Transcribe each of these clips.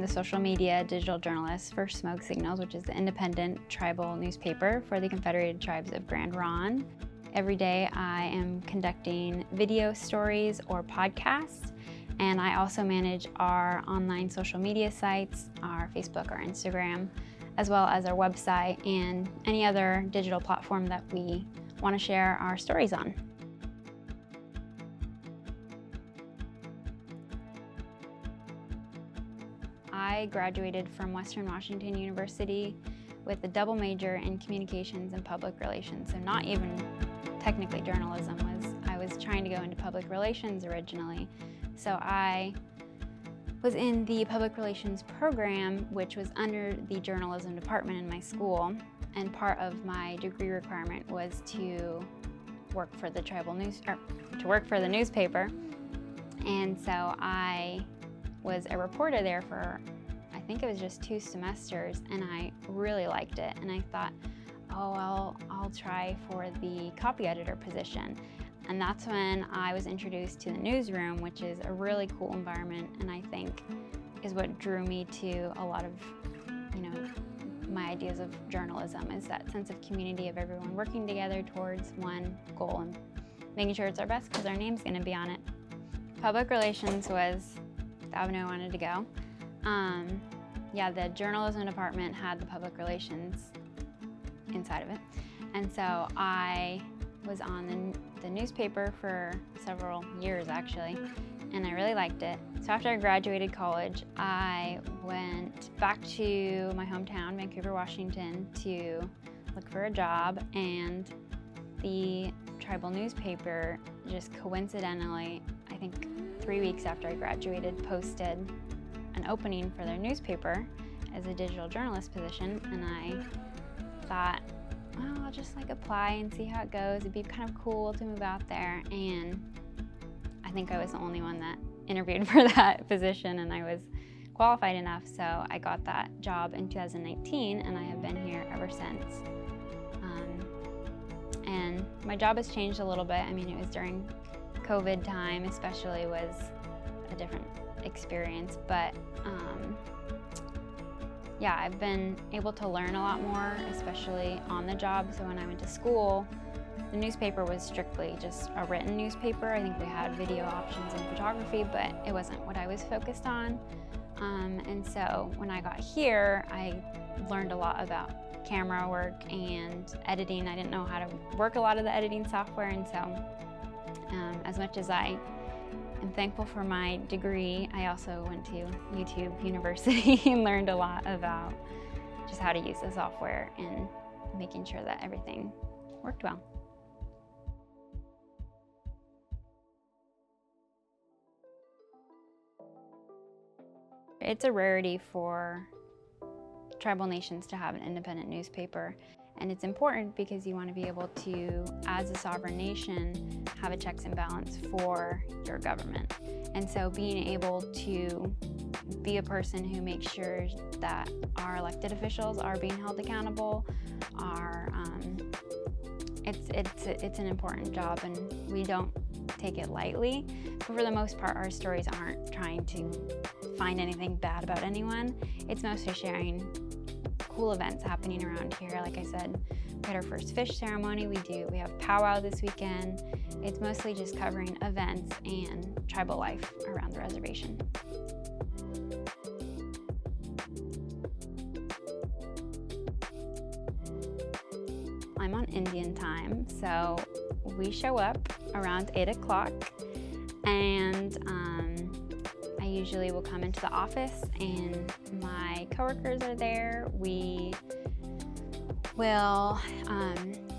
social media digital journalist for Smoke Signals, which is the independent tribal newspaper for the Confederated Tribes of Grand Ronde. Every day I am conducting video stories or podcasts, and I also manage our online social media sites, our Facebook, our Instagram, as well as our website and any other digital platform that we want to share our stories on. I graduated from Western Washington University with a double major in communications and public relations, so not even technically journalism. I was trying to go into public relations originally. So I was in the public relations program, which was under the journalism department in my school, and part of my degree requirement was to work for the newspaper. And so I was a reporter there for, I think it was just 2 semesters, and I really liked it. And I thought, oh, I'll try for the copy editor position. And that's when I was introduced to the newsroom, which is a really cool environment, and I think is what drew me to a lot of, my ideas of journalism, is that sense of community of everyone working together towards one goal and making sure it's our best because our name's going to be on it. Public relations was the avenue I wanted to go. The journalism department had the public relations inside of it, and so I was on the newspaper for several years actually, and I really liked it. So after I graduated college, I went back to my hometown, Vancouver, Washington, to look for a job, and the tribal newspaper just coincidentally, I think 3 weeks after I graduated, posted an opening for their newspaper as a digital journalist position, and I thought, oh, I'll just apply and see how it goes. It'd be kind of cool to move out there. And I think I was the only one that interviewed for that position, and I was qualified enough, so I got that job in 2019, and I have been here ever since. And my job has changed a little bit. I mean, it was during COVID time especially, was a different experience, but I've been able to learn a lot more, especially on the job. So when I went to school, the newspaper was strictly just a written newspaper. I think we had video options and photography, but it wasn't what I was focused on. And so when I got here, I learned a lot about camera work and editing. I didn't know how to work a lot of the editing software, and so as much as I am thankful for my degree, I also went to YouTube University and learned a lot about just how to use the software and making sure that everything worked well. It's a rarity for tribal nations to have an independent newspaper, and it's important because you want to be able to, as a sovereign nation, have a checks and balance for your government. And so being able to be a person who makes sure that our elected officials are being held accountable, it's an important job, and we don't take it lightly. But for the most part, our stories aren't trying to find anything bad about anyone. It's mostly sharing cool events happening around here. Like I said, we had our first fish ceremony. We have powwow this weekend. It's mostly just covering events and tribal life around the reservation. I'm on Indian time, so we show up around 8 o'clock, and I usually will come into the office and my coworkers are there. We will,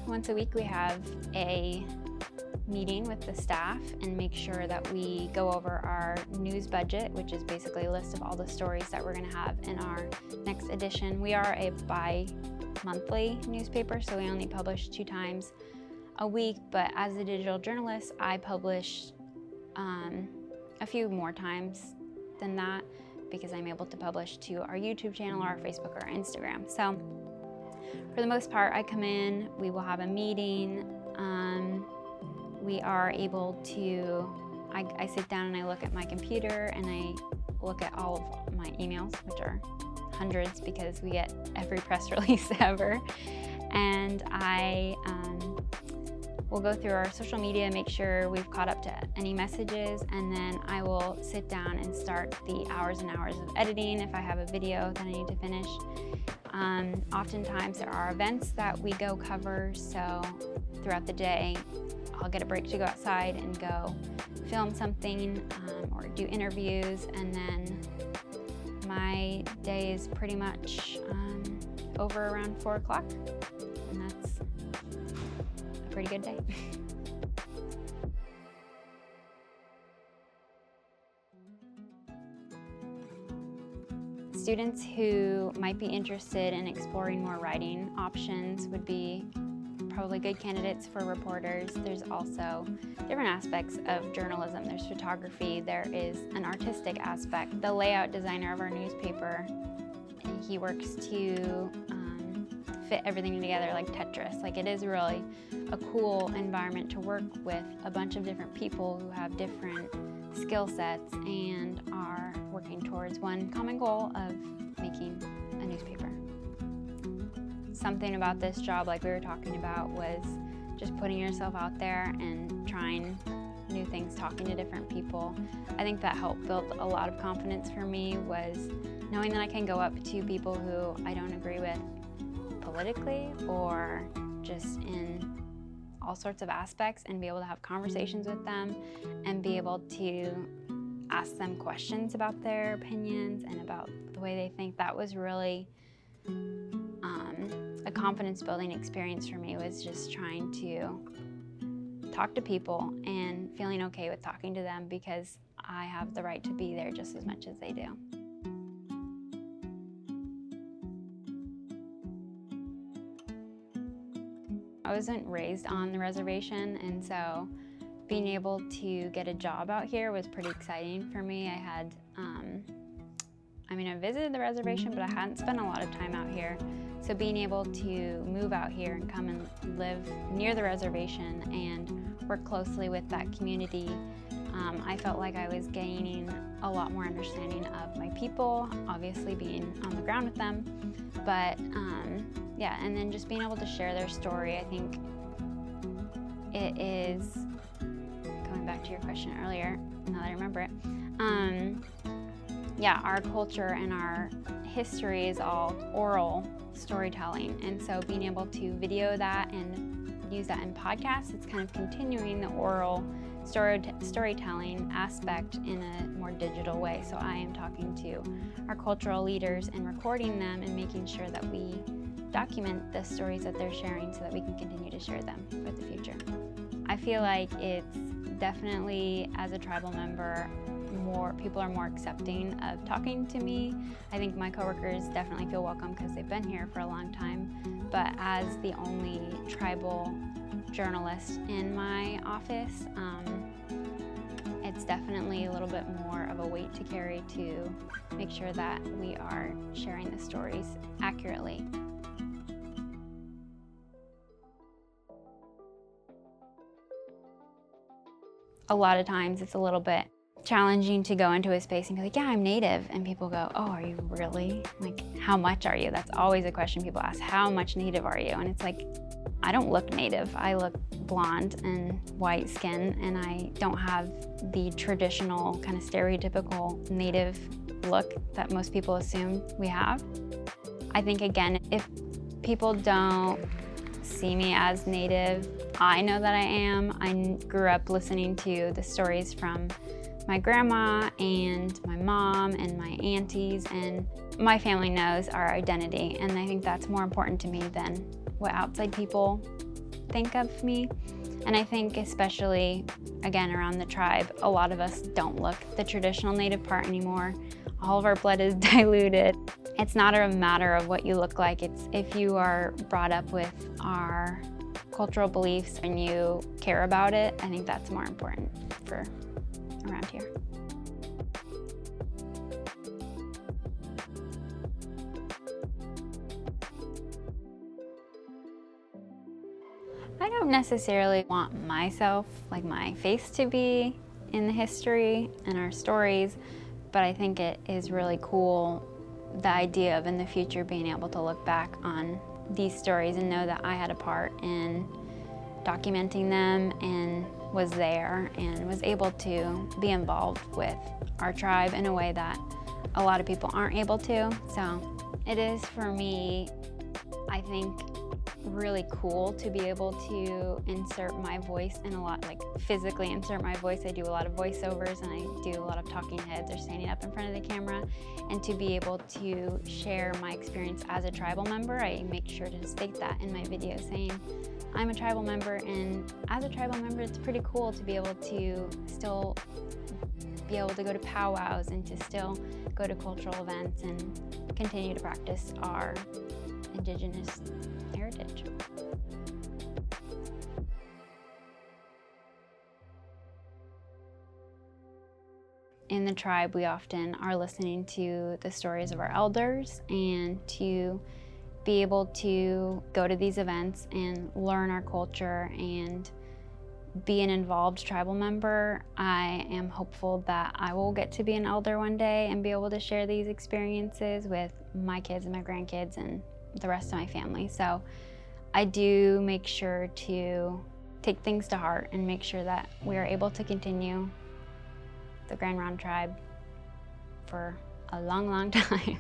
once a week we have a meeting with the staff and make sure that we go over our news budget, which is basically a list of all the stories that we're going to have in our next edition. We are a bi-monthly newspaper, so we only publish 2 times a week, but as a digital journalist, I publish a few more times than that because I'm able to publish to our YouTube channel, or our Facebook, or our Instagram. So for the most part, I come in, we will have a meeting, we are able to, I sit down and I look at my computer and I look at all of my emails, which are hundreds because we get every press release ever. And I will go through our social media, make sure we've caught up to any messages, and then I will sit down and start the hours and hours of editing if I have a video that I need to finish. Oftentimes there are events that we go cover, so throughout the day I'll get a break to go outside and go film something or do interviews, and then my day is pretty much over around 4 o'clock, and that's a pretty good day. Students who might be interested in exploring more writing options would be probably good candidates for reporters. There's also different aspects of journalism. There's photography, there is an artistic aspect. The layout designer of our newspaper, he works to fit everything together like Tetris. Like, it is really a cool environment to work with a bunch of different people who have different skill sets and are working towards one common goal of making a newspaper. Something about this job, like we were talking about, was just putting yourself out there and trying new things, talking to different people. I think that helped build a lot of confidence for me, was knowing that I can go up to people who I don't agree with politically or just in all sorts of aspects, and be able to have conversations with them and be able to ask them questions about their opinions and about the way they think. That was really a confidence building experience for me, was just trying to talk to people and feeling okay with talking to them because I have the right to be there just as much as they do. I wasn't raised on the reservation, and so being able to get a job out here was pretty exciting for me. I visited the reservation, but I hadn't spent a lot of time out here. So being able to move out here and come and live near the reservation and work closely with that community, I felt like I was gaining a lot more understanding of my people, obviously being on the ground with them, but yeah, and then just being able to share their story. I think it is, going back to your question earlier, now that I remember it, yeah, our culture and our history is all oral storytelling, and so being able to video that and use that in podcasts, it's kind of continuing the oral storytelling aspect in a more digital way. So I am talking to our cultural leaders and recording them and making sure that we document the stories that they're sharing so that we can continue to share them for the future. I feel like it's definitely, as a tribal member, more people are more accepting of talking to me. I think my coworkers definitely feel welcome because they've been here for a long time, but as the only tribal journalist in my office, it's definitely a little bit more of a weight to carry to make sure that we are sharing the stories accurately. A lot of times it's a little bit challenging to go into a space and be like, yeah, I'm Native. And people go, oh, are you really? Like, how much are you? That's always a question people ask, how much Native are you? And it's like, I don't look Native. I look blonde and white skin, and I don't have the traditional kind of stereotypical Native look that most people assume we have. I think, again, if people don't see me as Native, I know that I am. I grew up listening to the stories from my grandma and my mom and my aunties, and my family knows our identity, and I think that's more important to me than what outside people think of me. And I think especially, again, around the tribe, a lot of us don't look the traditional Native part anymore. All of our blood is diluted. It's not a matter of what you look like. It's if you are brought up with our cultural beliefs and you care about it, I think that's more important for around here. I don't necessarily want myself, like my face, to be in the history and our stories, But I think it is really cool, the idea of in the future being able to look back on these stories and know that I had a part in documenting them and was there and was able to be involved with our tribe in a way that a lot of people aren't able to. So it is, for me, I think, really cool to be able to insert my voice in a lot, like physically insert my voice. I do a lot of voiceovers and I do a lot of talking heads or standing up in front of the camera, and to be able to share my experience as a tribal member. I make sure to state that in my video, saying I'm a tribal member, and as a tribal member it's pretty cool to be able to still be able to go to powwows and to still go to cultural events and continue to practice our Indigenous heritage. In the tribe, we often are listening to the stories of our elders, and to be able to go to these events and learn our culture and be an involved tribal member. I am hopeful that I will get to be an elder one day and be able to share these experiences with my kids and my grandkids and the rest of my family. So I do make sure to take things to heart and make sure that we are able to continue the Grand Ronde tribe for a long, long time.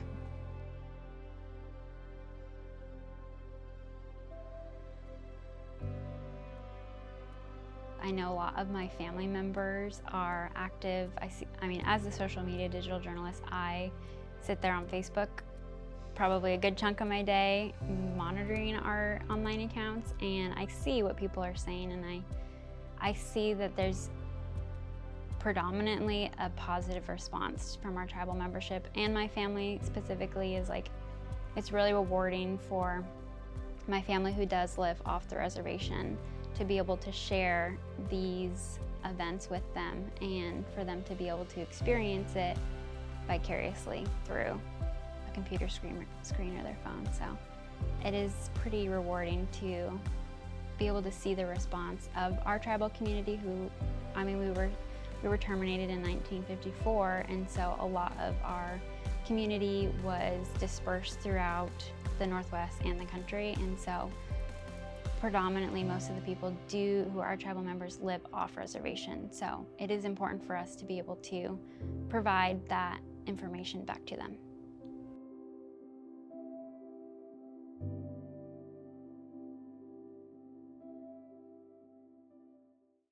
I know a lot of my family members are active. I mean, as a social media digital journalist, I sit there on Facebook probably a good chunk of my day monitoring our online accounts, and I see what people are saying, and I see that there's predominantly a positive response from our tribal membership, and my family specifically is like, it's really rewarding for my family who does live off the reservation to be able to share these events with them, and for them to be able to experience it vicariously through a computer screen or their phone. So it is pretty rewarding to be able to see the response of our tribal community, who, I mean, we were terminated in 1954, and so a lot of our community was dispersed throughout the Northwest and the country, and so predominantly most of the people who are tribal members live off reservation. So it is important for us to be able to provide that information back to them.